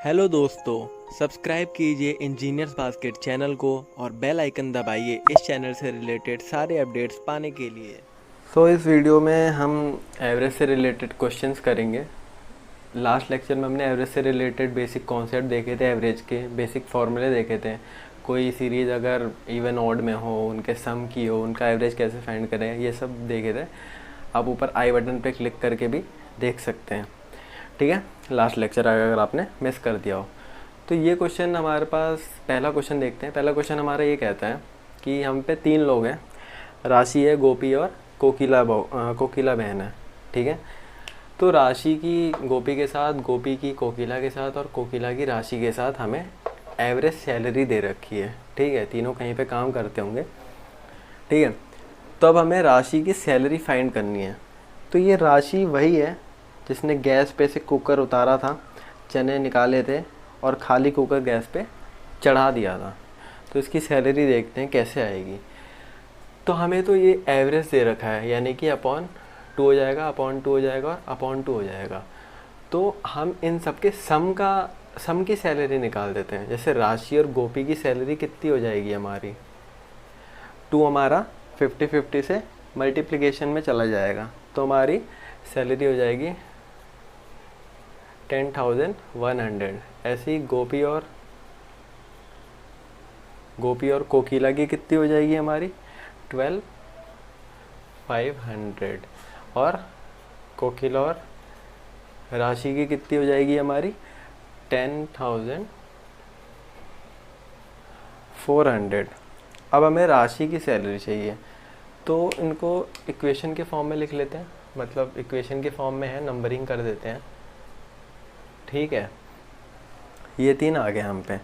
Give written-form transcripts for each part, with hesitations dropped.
Hello दोस्तों, subscribe कीजिए engineers basket channel को और बेल आइकन दबाइए इस चैनल से रिलेटेड सारे अपडेट्स पाने के लिए। इस वीडियो में हम एवरेज से रिलेटेड क्वेश्चंस करेंगे। लास्ट लेक्चर में हमने एवरेज से रिलेटेड बेसिक कॉन्सेप्ट देखे थे, एवरेज के बेसिक फार्मूले देखे थे। कोई सीरीज़ अगर इवन ऑड में हो, उनके सम की हो, उनका एवरेज कैसे फाइंड करें, ये सब देखे थे। आप ऊपर आई बटन पे क्लिक करके भी देख सकते हैं, ठीक है। लास्ट लेक्चर अगर आपने मिस कर दिया हो तो ये क्वेश्चन हमारे पास, पहला क्वेश्चन देखते हैं। पहला क्वेश्चन हमारा ये कहता है कि हम पे 3 लोग हैं, राशि है, गोपी और कोकिला बहन है, ठीक है। तो राशि की गोपी के साथ, गोपी की कोकिला के साथ और कोकिला की राशि के साथ हमें एवरेज सैलरी दे रखी है, ठीक है। तीनों कहीं पे काम करते होंगे, ठीक है। तो अब हमें राशि की सैलरी फाइंड करनी है। तो ये राशि वही है जिसने गैस पे से कुकर उतारा था, चने निकाले थे और खाली कुकर गैस पे चढ़ा दिया था। तो इसकी सैलरी देखते हैं कैसे आएगी। तो हमें तो ये एवरेज दे रखा है, यानी कि अपॉन 2 हो जाएगा, अपॉन 2 हो जाएगा और अपॉन 2 हो जाएगा। तो हम इन सब के सम की सैलरी निकाल देते हैं। जैसे राशि और गोपी की सैलरी कितनी हो जाएगी हमारी, 2 हमारा 50-50 से मल्टीप्लिकेशन में चला जाएगा, तो हमारी सैलरी हो जाएगी 10,100। ऐसे ही गोपी और कोकिला की कितनी हो जाएगी हमारी 12,500। और कोकिला और राशि की कितनी हो जाएगी हमारी 10,400। अब हमें राशि की सैलरी चाहिए, तो इनको इक्वेशन के फॉर्म में लिख लेते हैं। मतलब इक्वेशन के फॉर्म में है, नंबरिंग कर देते हैं, ठीक है। ये 3 आ गए हम पे।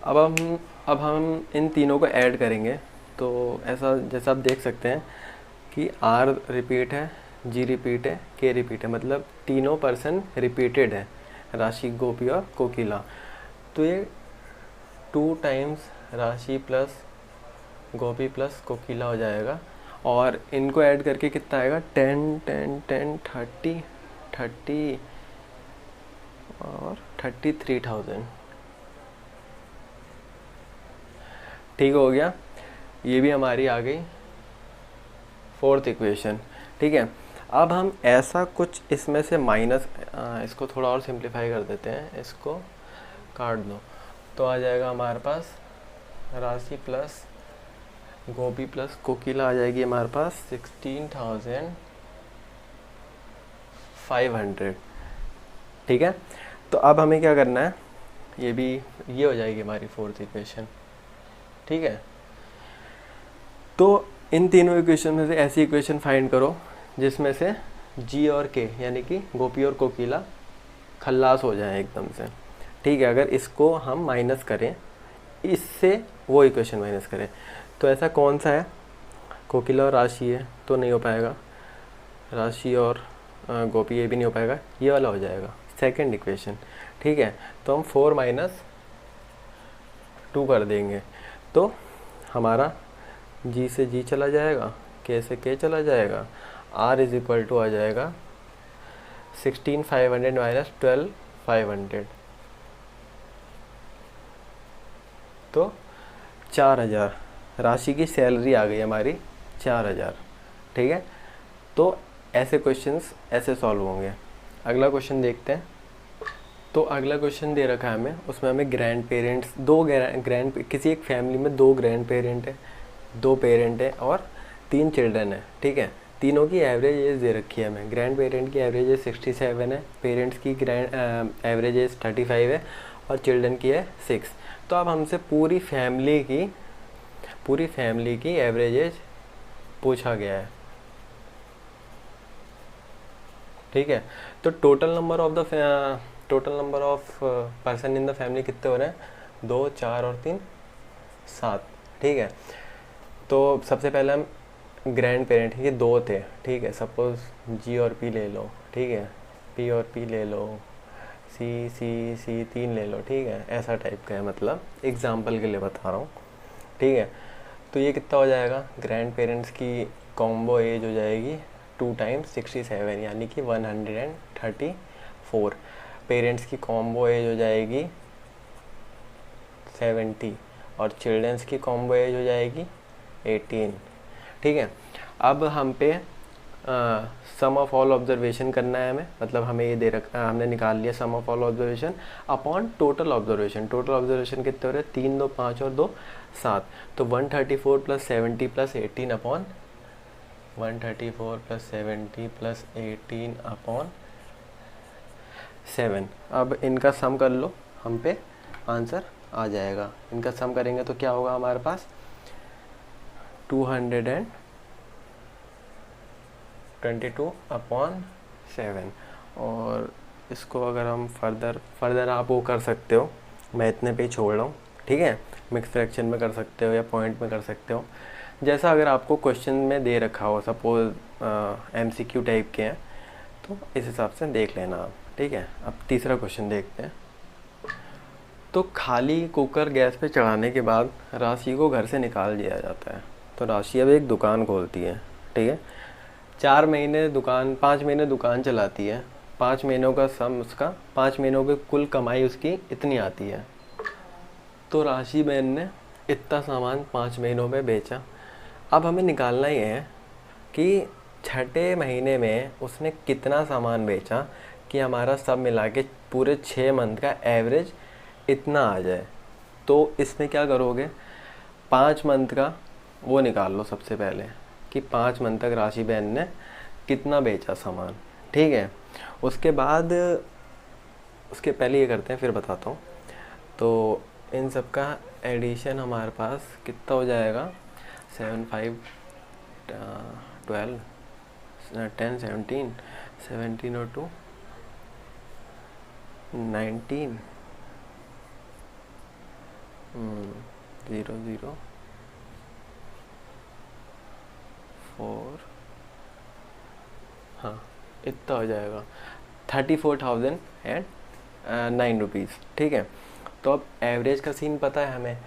अब हम इन तीनों को ऐड करेंगे। तो ऐसा जैसा आप देख सकते हैं कि R रिपीट है, G रिपीट है, K रिपीट है, मतलब तीनों पर्सन रिपीटेड है, राशि, गोपी और कोकिला। तो ये 2 टाइम्स राशि प्लस गोपी प्लस कोकिला हो जाएगा। और इनको ऐड करके कितना आएगा 10 10 10 30 30 और 33,000, ठीक हो गया। ये भी हमारी आ गई 4th इक्वेशन, ठीक है। अब हम ऐसा कुछ इसमें से माइनस, इसको थोड़ा और सिंप्लीफाई कर देते हैं, इसको काट दो तो आ जाएगा हमारे पास राशि प्लस गोपी प्लस कोकिला आ जाएगी हमारे पास 16,500, ठीक है। तो अब हमें क्या करना है, ये हो जाएगी हमारी 4th इक्वेशन, ठीक है। तो इन तीनों इक्वेशन में से ऐसी इक्वेशन फाइंड करो जिसमें से G और K यानी कि गोपी और कोकिला खल्लास हो जाए एकदम से, ठीक है। अगर इसको हम माइनस करें, इससे वो इक्वेशन माइनस करें, तो ऐसा कौन सा है, कोकिला और राशि है तो नहीं हो पाएगा, राशि और गोपी ये भी नहीं हो पाएगा, ये वाला हो जाएगा 2nd इक्वेशन, ठीक है। तो हम 4 - 2 कर देंगे, तो हमारा G से G चला जाएगा, K से K चला जाएगा, R इज इक्वल टू आ जाएगा 16,500 माइनस 12,500, तो 4,000 राशि की सैलरी आ गई हमारी 4,000, ठीक है। तो ऐसे क्वेश्चंस ऐसे सॉल्व होंगे। अगला क्वेश्चन देखते हैं। तो अगला क्वेश्चन दे रखा है हमें, उसमें हमें ग्रैंड पेरेंट्स, किसी एक फैमिली में 2 ग्रैंड पेरेंट है, 2 पेरेंट है और 3 चिल्ड्रन है, ठीक है। तीनों की एवरेज एज दे रखी है हमें। ग्रैंड पेरेंट की एवरेज एज 67 है, पेरेंट्स की एवरेज एज 35 है और चिल्ड्रन की है 6। तो अब हमसे पूरी फैमिली की एवरेज एज पूछा गया है, ठीक है। तो total number of person in the family कितने हो रहे हैं, 2 4 और 3 7, ठीक है। तो सबसे पहले हम ग्रैंड पेरेंट, ये 2 थे, ठीक है। सपोज G और P ले लो, ठीक है, P और P ले लो, C 3 ले लो, ठीक है। ऐसा टाइप का है, मतलब एग्जाम्पल के लिए बता रहा हूँ, ठीक है। तो ये कितना हो जाएगा, ग्रैंड पेरेंट्स की कॉम्बो एज हो जाएगी 2 टाइम्स 67 यानी कि 134। पेरेंट्स की कॉम्बो एज हो जाएगी 70 और चिल्ड्रंस की कॉम्बो एज हो जाएगी 18। ठीक है, अब हम पे सम ऑफ ऑल ऑब्जर्वेशन करना है हमें, मतलब हमें ये हमने निकाल लिया sum of all observation upon total observation. Total observation कितने हो रहे हैं, 3, 2, 5 और 2, 7। तो 134 + 70 + 18 अपॉन 134 + 70 + 18 अपॉन 7। अब इनका सम कर लो, हम पे आंसर आ जाएगा। इनका सम करेंगे तो क्या होगा हमारे पास 222/7। और इसको अगर हम फर्दर आप वो कर सकते हो, मैं इतने पे ही छोड़ रहा हूँ। ठीक है, मिक्स फ्रैक्शन में कर सकते हो या पॉइंट में कर सकते हो, जैसा अगर आपको क्वेश्चन में दे रखा हो। सपोज MCQ टाइप के हैं तो इस हिसाब से देख लेना आप। ठीक है, अब तीसरा क्वेश्चन देखते हैं। तो खाली कुकर गैस पे चढ़ाने के बाद राशि को घर से निकाल दिया जाता है। तो राशि अब एक दुकान खोलती है। ठीक है, 5 महीने दुकान चलाती है। 5 महीनों का सम उसका, 5 महीनों की कुल कमाई उसकी इतनी आती है। तो राशि बहन ने इतना सामान 5 महीनों में बेचा। अब हमें निकालना ये है कि छठे महीने में उसने कितना सामान बेचा कि हमारा सब मिला के पूरे 6 मंथ का एवरेज इतना आ जाए। तो इसमें क्या करोगे, 5 मंथ का वो निकाल लो सबसे पहले कि 5 मंथ तक राशि बहन ने कितना बेचा सामान। ठीक है, उसके बाद उसके पहले ये करते हैं फिर बताता हूँ। तो इन सब का एडिशन हमारे पास कितना हो जाएगा, 7, 5, 12, 10, 17, 17 और 2, 19, 0, 0, 4, हाँ इतना हो जाएगा 34,009 रुपीज़। ठीक है, तो अब एवरेज का सीन पता है हमें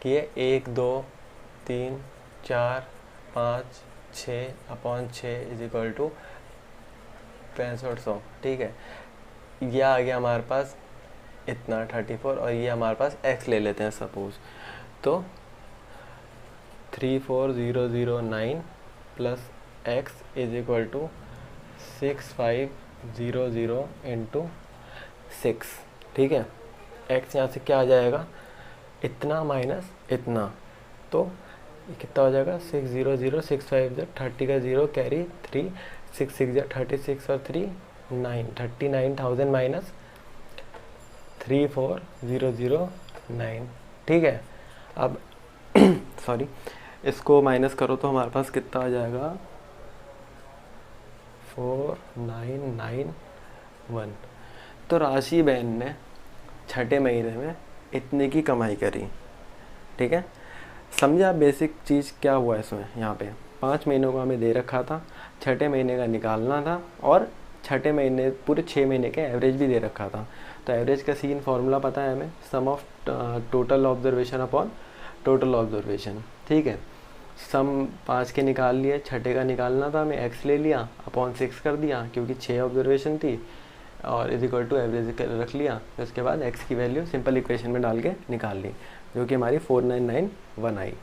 कि ये 1, 2, 3, 4, 5, 6/6 = 6500। ठीक है, यह आ गया हमारे पास इतना 34 और ये हमारे पास x ले लेते हैं सपोज। तो 34009 + x = 6500 × 6। ठीक है, x यहाँ से क्या आ जाएगा, इतना माइनस इतना, तो कितना हो जाएगा 600, 6 5 30 का 0 कैरी 3, 6 6 36 और 3 9, 39,000 माइनस 34,009। ठीक है, अब सॉरी इसको माइनस करो तो हमारे पास कितना आ जाएगा 4991। तो राशि बहन ने छठे महीने में इतने की कमाई करी। ठीक है, समझा बेसिक चीज़ क्या हुआ इसमें। यहाँ पे 5 महीनों का हमें दे रखा था, छठे महीने का निकालना था और छठे महीने पूरे 6 महीने के एवरेज भी दे रखा था। तो एवरेज का सीन फॉर्मूला पता है हमें, sum of total observation upon total observation. ठीक है, सम 5 के निकाल लिए, छठे का निकालना था हमें, x ले लिया अपॉन 6 कर दिया क्योंकि 6 ऑब्जर्वेशन थी और = एवरेज रख लिया। फिर उसके बाद x की वैल्यू सिंपल इक्वेशन में डाल के निकाल ली, जो कि हमारी 4991 आई।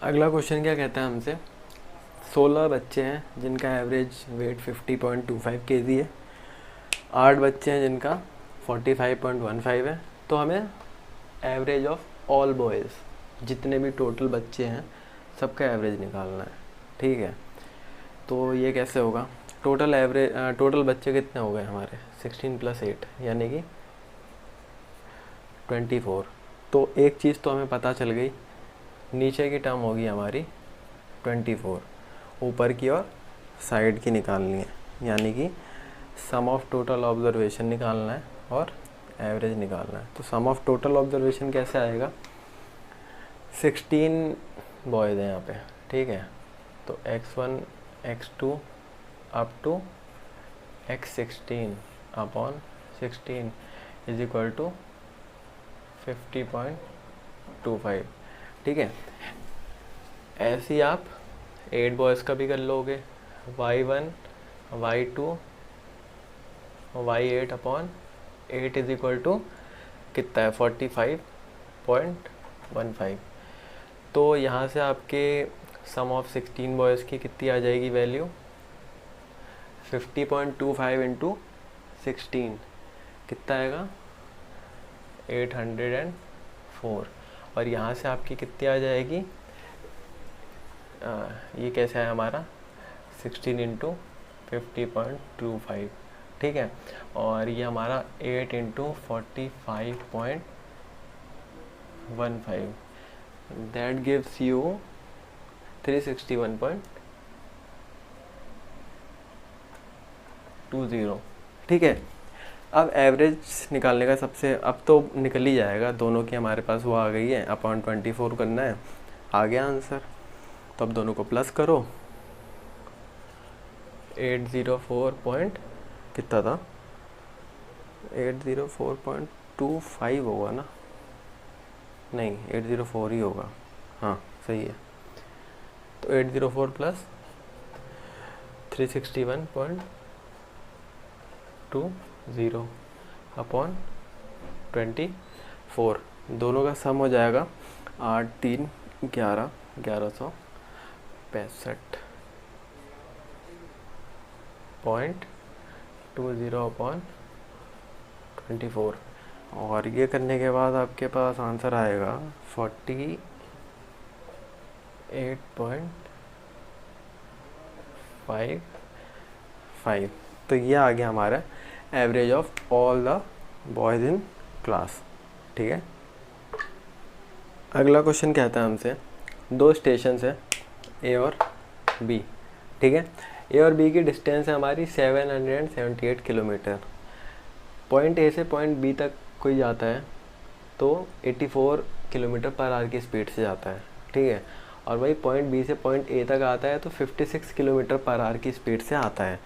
अगला क्वेश्चन क्या कहता है हमसे, 16 बच्चे हैं जिनका एवरेज वेट 50.25 kg है, 8 बच्चे हैं जिनका 45.15 है। तो हमें एवरेज ऑफ ऑल बॉयज़, जितने भी टोटल बच्चे हैं सबका एवरेज निकालना है। ठीक है, तो ये कैसे होगा, टोटल बच्चे कितने हो गए हमारे 16 + 8 यानी कि 24। तो एक चीज़ तो हमें पता चल गई, नीचे की टर्म होगी हमारी 24, ऊपर की और साइड की निकालनी है, यानी कि सम ऑफ टोटल ऑब्जर्वेशन निकालना है और एवरेज निकालना है। तो सम ऑफ टोटल ऑब्जर्वेशन कैसे आएगा, 16 बॉयज़ हैं यहाँ पे। ठीक है, तो x1 x2 up to x16 upon 16 = 50.25। ठीक है, ऐसे ही आप 8 बॉयज़ का भी कर लोगे, y1 y2 y8/8 is equal to कितना है 45.15। तो यहाँ से आपके सम ऑफ 16 बॉयज़ की कितनी आ जाएगी वैल्यू 50.25 इंटू 16 कितना आएगा 804। और यहाँ से आपकी कितनी आ जाएगी ये कैसे है हमारा 16 इंटू 50.25 ठीक है। और ये हमारा 8 इंटू 45.15 दैट गिव्स यू 361.20 ठीक है। अब एवरेज निकालने का सबसे अब तो निकल ही जाएगा, दोनों की हमारे पास वो आ गई है, अपॉन 24 करना है, आ गया आंसर। तो अब दोनों को प्लस करो 804 पॉइंट कितना था 804.25 होगा ना, नहीं 804 ही होगा, हाँ सही है। तो 804 प्लस 361.20 अपॉन 24 दोनों का सम हो जाएगा 8 3 11 1165.20 अपॉन 24। और ये करने के बाद आपके पास आंसर आएगा 48.55। तो ये आ गया हमारा average of all the boys in class ठीक है। अगला क्वेश्चन कहता है हमसे दो स्टेशन है ए और बी ठीक है। ए और बी की डिस्टेंस है हमारी 778 किलोमीटर। पॉइंट ए से पॉइंट बी तक कोई जाता है तो 84 किलोमीटर पर आवर की स्पीड से जाता है ठीक है। और वही पॉइंट बी से पॉइंट ए तक आता है तो 56 किलोमीटर पर आवर की स्पीड से आता है।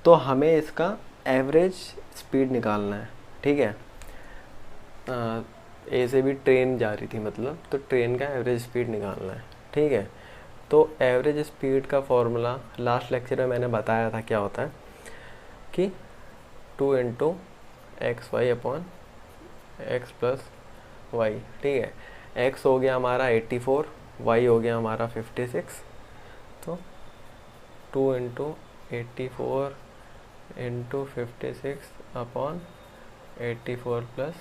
तो हमें इसका एवरेज स्पीड निकालना है ठीक है। ए से भी ट्रेन जा रही थी मतलब, तो ट्रेन का एवरेज स्पीड निकालना है ठीक है। तो एवरेज स्पीड का फॉर्मूला लास्ट लेक्चर में मैंने बताया था क्या होता है कि 2 into X Y upon X plus Y ठीक है। एक्स हो गया हमारा 84, वाई हो गया हमारा 56। तो 2 इंटू 84 इंटू 56 अपॉन 84 प्लस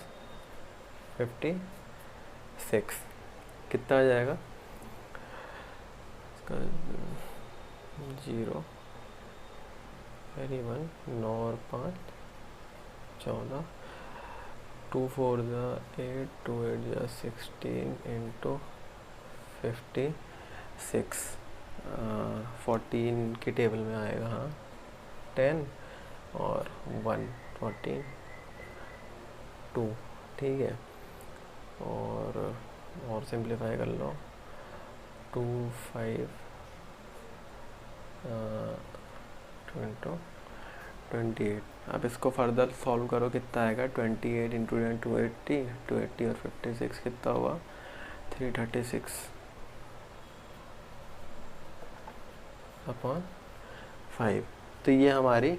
56 कितना आ जाएगा 0 वेरी 1 9 और 5 14 2 4 8 2 8 16 इंटू 56 14 की टेबल में आएगा हाँ 10 और 1 14 2 ठीक है। और सिंप्लीफाई कर लो 2 5 इंटू 28। अब इसको फर्दर सॉल्व करो कितना आएगा 28 इंटू 280 और 56 कितना हुआ 336 अपॉन 5। तो ये हमारी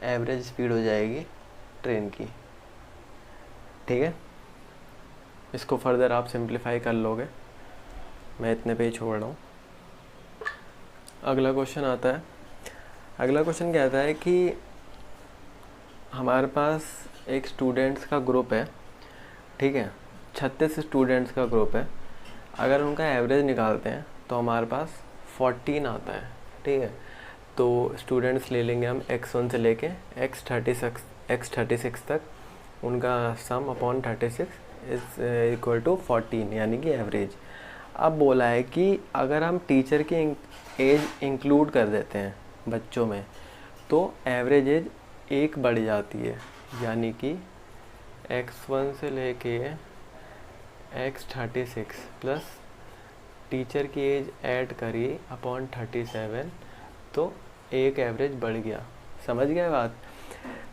एवरेज स्पीड हो जाएगी ट्रेन की ठीक है। इसको फर्दर आप सिंप्लीफाई कर लोगे, मैं इतने पे ही छोड़ रहा हूँ। अगला क्वेश्चन आता है। अगला क्वेश्चन कहता है कि हमारे पास एक स्टूडेंट्स का ग्रुप है ठीक है, 36 स्टूडेंट्स का ग्रुप है। अगर उनका एवरेज निकालते हैं तो हमारे पास 14 आता है ठीक है। तो स्टूडेंट्स ले लेंगे हम x1 से लेके x36 तक, उनका sum upon 36 is equal to 14 यानी कि एवरेज। अब बोला है कि अगर हम टीचर की एज इंक्लूड कर देते हैं बच्चों में तो एवरेज एज 1 बढ़ जाती है, यानी कि x1 से लेके x36 प्लस टीचर की एज ऐड करी अपॉन 37 तो एक एवरेज बढ़ गया। समझ गए बात,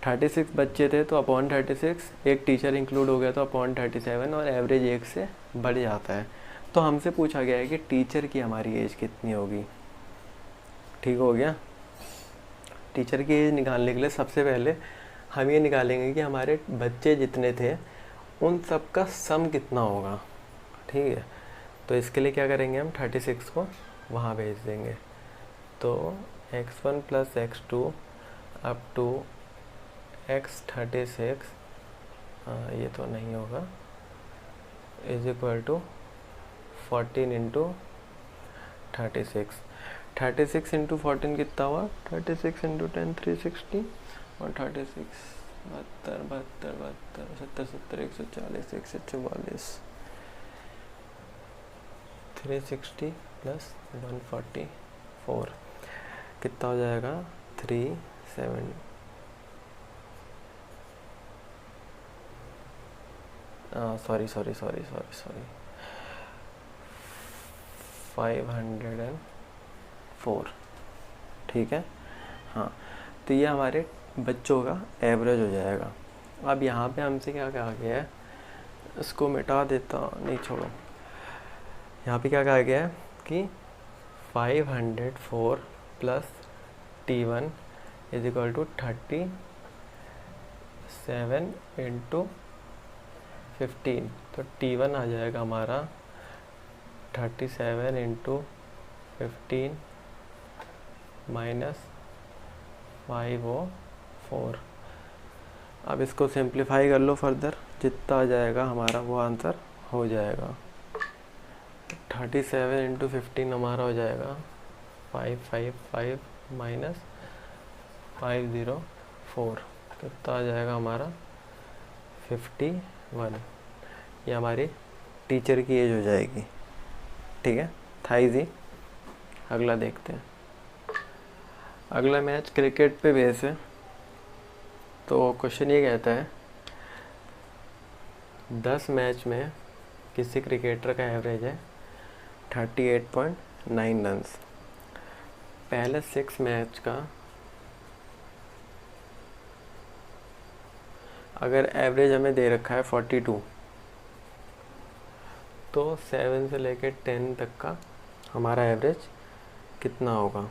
36 बच्चे थे तो अपॉन 36, एक टीचर इंक्लूड हो गया तो अपॉन 37 और एवरेज 1 से बढ़ जाता है। तो हमसे पूछा गया है कि टीचर की हमारी एज कितनी होगी। ठीक हो गया। टीचर की एज निकालने के लिए सबसे पहले हम ये निकालेंगे कि हमारे बच्चे जितने थे उन सब का सम कितना होगा। ठीक है, तो इसके लिए क्या करेंगे, हम 36 को वहाँ भेज देंगे। तो x1 plus x2 up to x36, ये तो नहीं होगा, is equal to 14 into 36 into 14 कितना हुआ, 36 इंटू 10 360 और 36 72 72 72 70 140 144 360 प्लस 144 कितना हो जाएगा 37 सॉरी 504। ठीक है, हाँ, तो ये हमारे बच्चों का एवरेज हो जाएगा। अब यहाँ पे हमसे क्या कहा गया है, इसको मिटा देता, नहीं छोड़ो, यहाँ पे क्या कहा गया है कि 504 plus T1 is equal to 37 into 15, तो T1 आ जाएगा हमारा 37 इंटू 15 माइनस 504। अब इसको सिंप्लीफाई कर लो फर्दर, जितना आ जाएगा हमारा वो आंसर हो जाएगा। 37 इंटू 15 हमारा हो जाएगा 555 माइनस 504, कितना आ जाएगा हमारा 51। ये हमारी टीचर की एज हो जाएगी। ठीक है, था इजी। अगला देखते हैं। अगला मैच क्रिकेट पे बेस है। तो क्वेश्चन ये कहता है 10 मैच में किसी क्रिकेटर का एवरेज है 38.9 रन्स। पहले 6 मैच का अगर एवरेज हमें दे रखा है 42, तो 7 से लेकर 10 तक का हमारा एवरेज कितना होगा।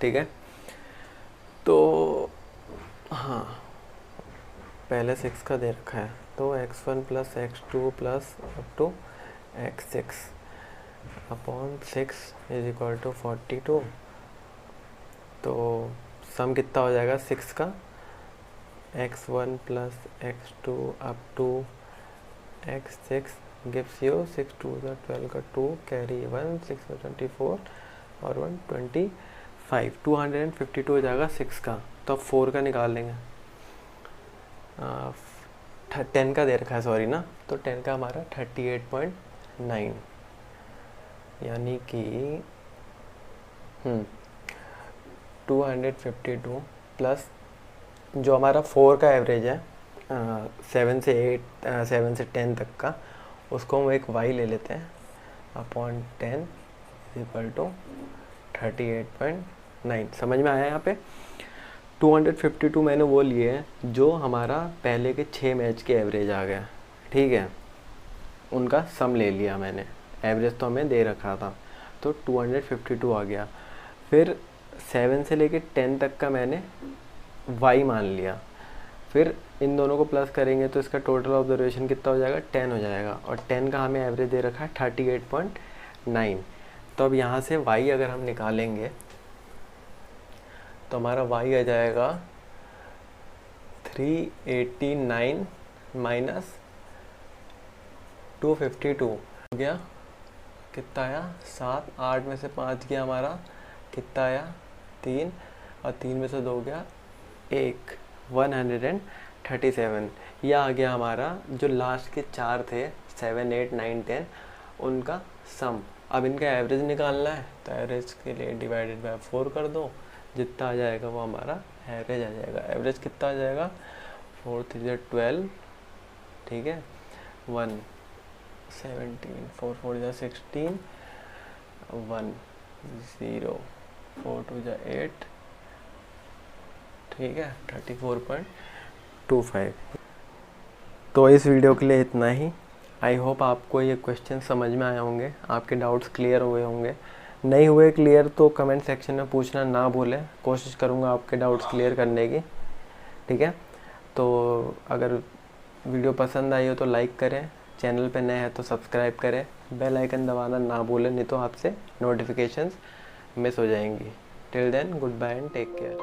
ठीक है, तो हाँ, पहले 6 का दे रखा है, तो x1 plus x2 plus up to x6 upon 6 is equal to 42। तो सम कितना हो जाएगा 6 का, x1 plus x2 up to x6 gives you 6 2 12 का 2 कैरी 1 6 24 और 125 252 हो जाएगा 6 का। तो अब 4 का निकाल लेंगे। 10 का दे रखा है, सॉरी ना, तो 10 का हमारा 38.9, यानी कि 252 प्लस जो हमारा 4 का एवरेज है 7 से 10 तक का, उसको हम एक y ले लेते हैं अपॉन 10 इक्वल टू 38.9। समझ में आया यहाँ पे। 252 मैंने वो लिए हैं जो हमारा पहले के 6 मैच के एवरेज आ गया। ठीक है, उनका सम ले लिया मैंने, एवरेज तो हमें दे रखा था, तो 252 आ गया। फिर 7 से लेके 10 तक का मैंने y मान लिया, फिर इन दोनों को प्लस करेंगे तो इसका टोटल ऑब्जर्वेशन कितना हो जाएगा 10 हो जाएगा, और 10 का हमें एवरेज दे रखा है 38.9। तो अब यहाँ से y अगर हम निकालेंगे तो हमारा y आ जाएगा 389 माइनस 252 हो गया, कितना आया 7, 8 में से 5 गया हमारा, कितना आया 3, और 3 में से 2 गया 1, 137। यह आ गया हमारा जो लास्ट के 4 थे 7 8 9 10 उनका सम। अब इनका एवरेज निकालना है, तो एवरेज के लिए डिवाइडेड बाय 4 कर दो, जितना आ जाएगा वो हमारा एवरेज आ जाएगा। एवरेज कितना आ जाएगा 4 3 12, ठीक है, 1 17 4 4 16 1 0 4 2 8, ठीक है, 34.25। तो इस वीडियो के लिए इतना ही। आई होप आपको ये क्वेश्चन समझ में आए होंगे, आपके डाउट्स क्लियर हुए होंगे। नहीं हुए क्लियर तो कमेंट सेक्शन में पूछना ना भूलें, कोशिश करूँगा आपके डाउट्स क्लियर करने की। ठीक है। तो अगर वीडियो पसंद आई हो तो लाइक करें, चैनल पे नए हैं तो सब्सक्राइब करें, बेल आइकन दबाना ना भूलें, नहीं तो आपसे नोटिफिकेशंस मिस हो जाएंगी। Till then good bye and take care.